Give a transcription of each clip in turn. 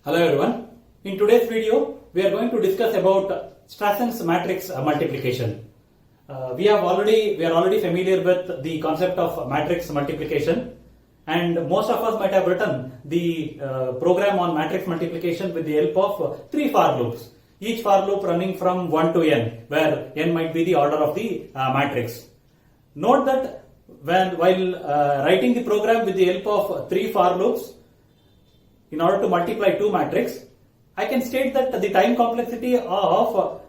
Hello everyone. In today's video, we are going to discuss about Strassen's matrix multiplication. We are already familiar with the concept of matrix multiplication, and most of us might have written the program on matrix multiplication with the help of three for loops. Each for loop running from 1 to n, where n might be the order of the matrix. Note that while writing the program with the help of three for loops, in order to multiply two matrix, I can state that the time complexity of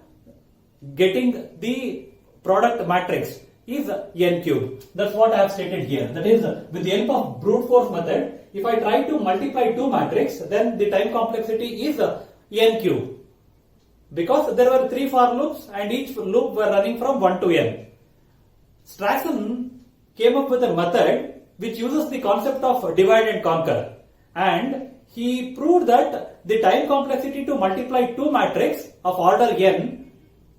getting the product matrix is n cube. That's what I have stated here. That is, with the help of brute force method, if I try to multiply two matrix, then the time complexity is n cube. Because there were three for loops and each loop were running from 1 to n. Strassen came up with a method which uses the concept of divide and conquer, and he proved that the time complexity to multiply two matrix of order n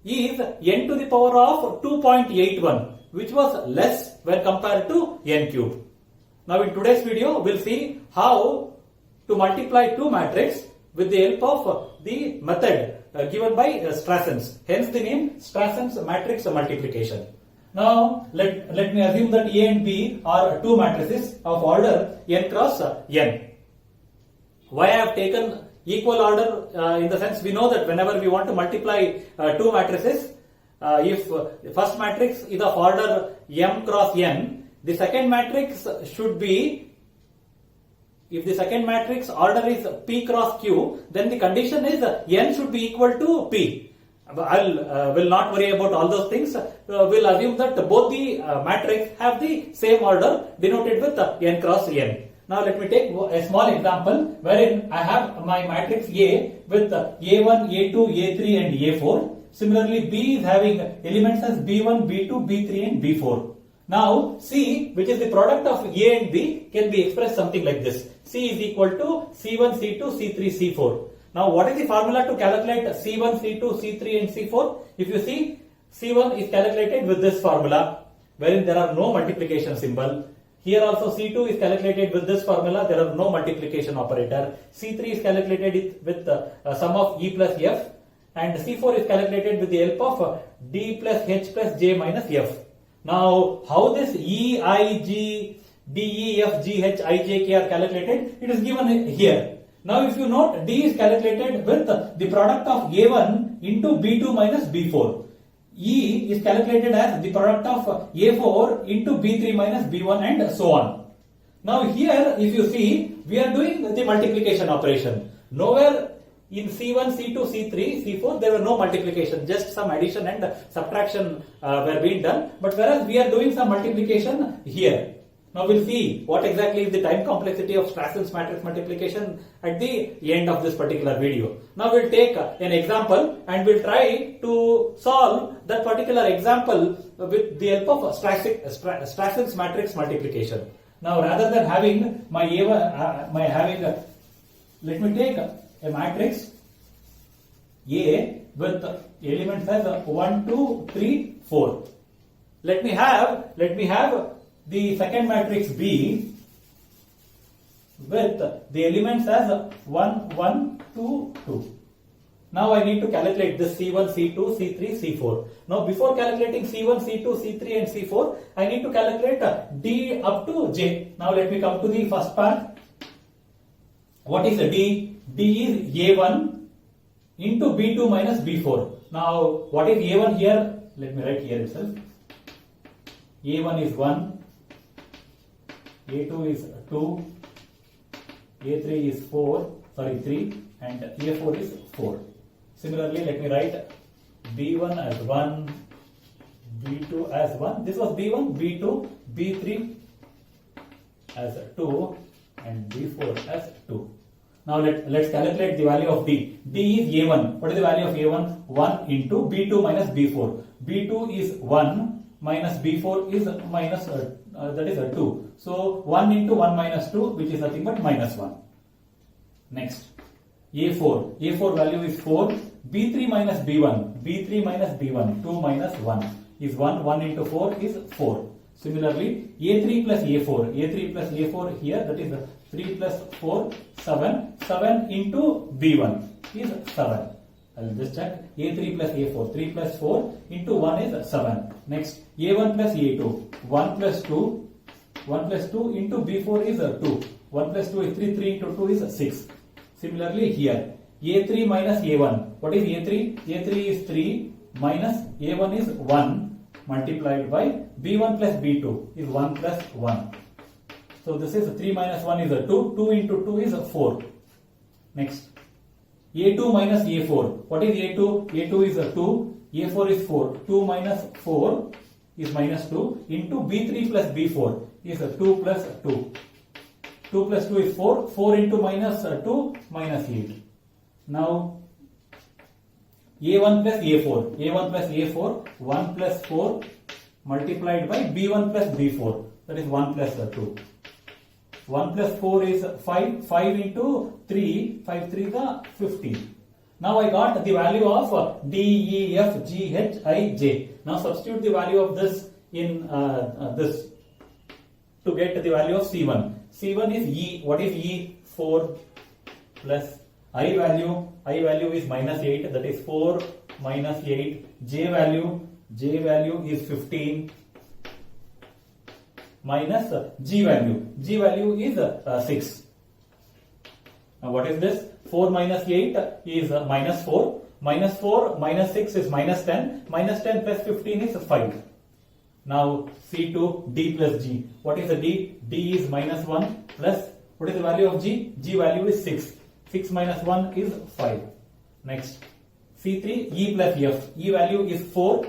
is n to the power of 2.81, which was less when compared to n cube. Now in today's video, we'll see how to multiply two matrix with the help of the method given by Strassen's. Hence the name Strassen's matrix multiplication. Now let me assume that A and B are two matrices of order n cross n. Why I have taken equal order in the sense we know that whenever we want to multiply two matrices, if the first matrix is of order m cross n, the second matrix should be, if the second matrix order is p cross q, then the condition is n should be equal to p. Will not worry about all those things. We'll assume that both the matrix have the same order denoted with n cross n. Now let me take a small example wherein I have my matrix A with A1, A2, A3 and A4. Similarly, B is having elements as B1, B2, B3 and B4. Now C, which is the product of A and B, can be expressed something like this. C is equal to C1, C2, C3, C4. Now what is the formula to calculate C1, C2, C3 and C4? If you see, C1 is calculated with this formula wherein there are no multiplication symbol. Here also C2 is calculated with this formula, there are no multiplication operator. C3 is calculated with sum of E plus F, and C4 is calculated with the help of D plus H plus J minus F. Now how this E, I, G, D, E, F, G, H, I, J, K are calculated? It is given here. Now if you note, D is calculated with the product of A1 into B2 minus B4. E is calculated as the product of A4 into B3 minus B1 and so on. Now here, if you see, we are doing the multiplication operation. Nowhere in C1, C2, C3, C4, there were no multiplication, just some addition and subtraction were being done. But whereas we are doing some multiplication here. Now we'll see what exactly is the time complexity of Strassen's matrix multiplication at the end of this particular video. Now we'll take an example and we'll try to solve that particular example with the help of Strassen's matrix multiplication. Now rather than having let me take a matrix A with elements as 1, 2, 3, 4. Let me have the second matrix B with the elements as 1, 1, 2, 2. Now I need to calculate this C1, C2, C3, C4. Now before calculating C1, C2, C3 and C4, I need to calculate D up to J. Now let me come to the first part. What is a D? D is A1 into B2 minus B4. Now what is A1 here? Let me write here itself. A1 is 1. A2 is 2, A3 is 3, and A4 is 4. Similarly, let me write B1 as 1, B2 as 1. This was B1, B2, B3 as 2, and B4 as 2. Now let's calculate the value of D. D is A1. What is the value of A1? 1 into B2 minus B4. B2 is 1 minus B4 is minus that is 2. So 1 into 1 minus 2, which is nothing but minus 1. Next, A4. A4 value is 4. B3 minus B1. B3 minus B1. 2 minus 1 is 1. 1 into 4 is 4. Similarly, A3 plus A4. A3 plus A4 here, that is 3 plus 4, 7. 7 into B1 is 7. I will just check. A3 plus A4. 3 plus 4 into 1 is 7. Next, A1 plus A2. 1 plus 2. 1 plus 2 into B4 is 2. 1 plus 2 is 3. 3 into 2 is 6. Similarly here, A3 minus A1. What is A3? A3 is 3 minus A1 is 1 multiplied by B1 plus B2 is 1 plus 1. So this is 3 minus 1 is 2. 2 into 2 is 4. Next, A2 minus A4. What is A2? A2 is 2. A4 is 4. 2 minus 4 is minus 2 into B3 plus B4 is 2 plus 2. 2 plus 2 is 4. 4 into minus 2 minus 8. Now A1 plus A4. A1 plus A4. 1 plus 4 multiplied by B1 plus B4. That is 1 plus 2. 1 plus 4 is 5. 5 into 3. 5 3 is 15. Now I got the value of D, E, F, G, H, I, J. Now substitute the value of this in this to get the value of C1. C1 is E. What is E? 4 plus I value. I value is minus 8. That is 4 minus 8. J value. J value is 15 minus G value. G value is 6. Now what is this? 4 minus 8 is minus 4. Minus 4 minus 6 is minus 10. Minus 10 plus 15 is 5. Now C2 D plus G. What is the D? D is minus 1 plus what is the value of G? G value is 6. 6 minus 1 is 5. Next, C3 E plus F. E value is 4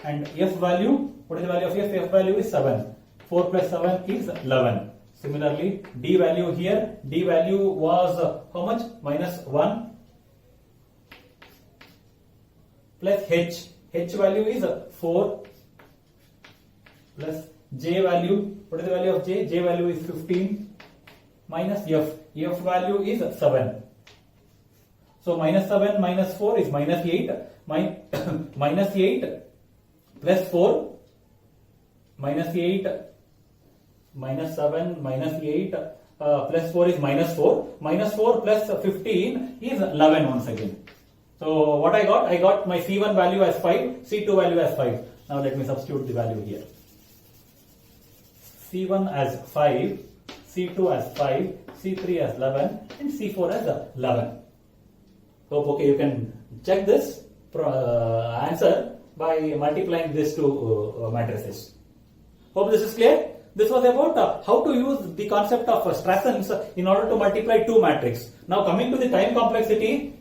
and F value, what is the value of F? F value is 7. 4 plus 7 is 11. Similarly, D value here, D value was how much? Minus 1 plus H. H value is 4 plus J value, what is the value of J? J value is 15 minus F. F value is 7. So minus 7 minus 4 is minus 8. Minus 8 plus 4 minus 8 minus 7 minus 8 plus 4 is minus 4. Minus 4 plus 15 is 11 once again. So what I got? I got my C1 value as 5, C2 value as 5. Now let me substitute the value here. C1 as 5, C2 as 5, C3 as 11 and C4 as 11. Hope okay you can check this answer by multiplying these two matrices. Hope this is clear. This was about how to use the concept of Strassons in order to multiply two matrices. Now coming to the time complexity.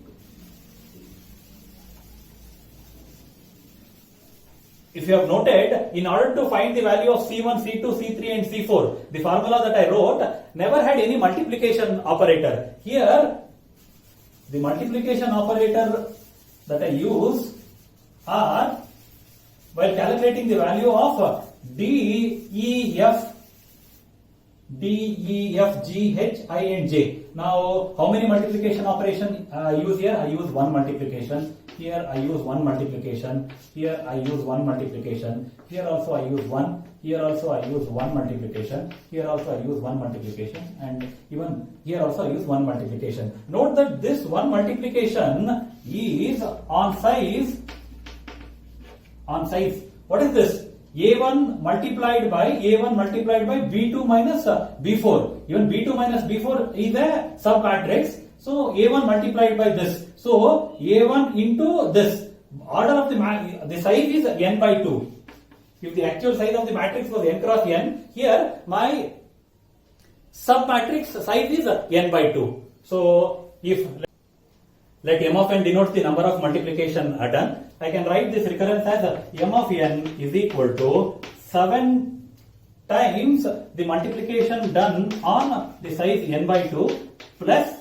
If you have noted, in order to find the value of C1, C2, C3 and C4, the formula that I wrote never had any multiplication operator. Here, the multiplication operator that I use are while calculating the value of D, E, F, G, H, I and J. Now, how many multiplication operation I use here? I use one multiplication. Here I use one multiplication. Here I use one multiplication. Here also I use one. Here also I use one multiplication. Here also I use one multiplication. And even here also I use one multiplication. Note that this one multiplication is on size. What is this? A1 multiplied by B2 minus B4. Even B2 minus B4 is a submatrix. So A1 multiplied by this. So A1 into this. Order of the size is n by 2. If the actual size of the matrix was n cross n, here my submatrix size is n by 2. So if let m of n denotes the number of multiplication done, I can write this recurrence as m of n is equal to 7 times the multiplication done on the size n by 2 plus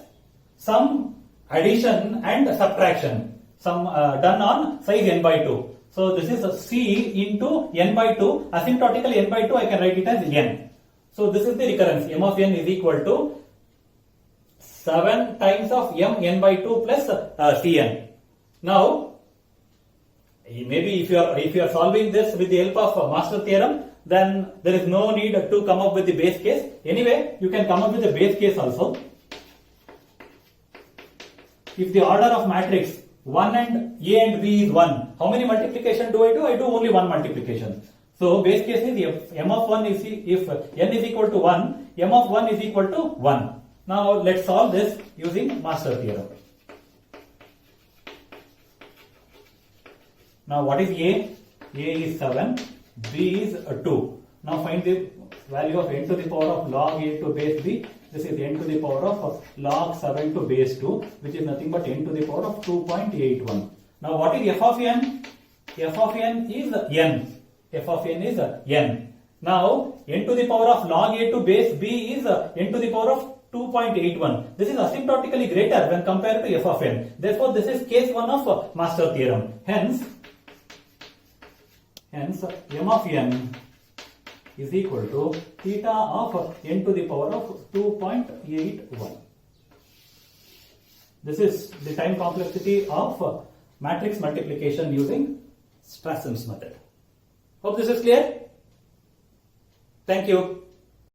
some addition and subtraction done on size n by 2. So this is a C into n by 2. Asymptotically n by 2 I can write it as n. So this is the recurrence. M of n is equal to 7 times of m n by 2 plus Cn. Now Maybe if you are solving this with the help of master theorem, then there is no need to come up with the base case. Anyway, you can come up with the base case also. If the order of matrix 1 and A and B is 1, how many multiplication do? I do only one multiplication. So base case is if m of 1 is, if n is equal to 1, m of 1 is equal to 1. Now let's solve this using master theorem. Now what is A? A is 7, B is 2. Now find the value of n to the power of log A to base B. This is n to the power of log 7 to base 2, which is nothing but n to the power of 2.81. Now what is f of n? F of n is n. F of n is n. Now n to the power of log A to base B is n to the power of 2.81. This is asymptotically greater when compared to f of n. Therefore, this is case 1 of master theorem. Hence m of n is equal to theta of n to the power of 2.81. This is the time complexity of matrix multiplication using Strasson's method. Hope this is clear. Thank you.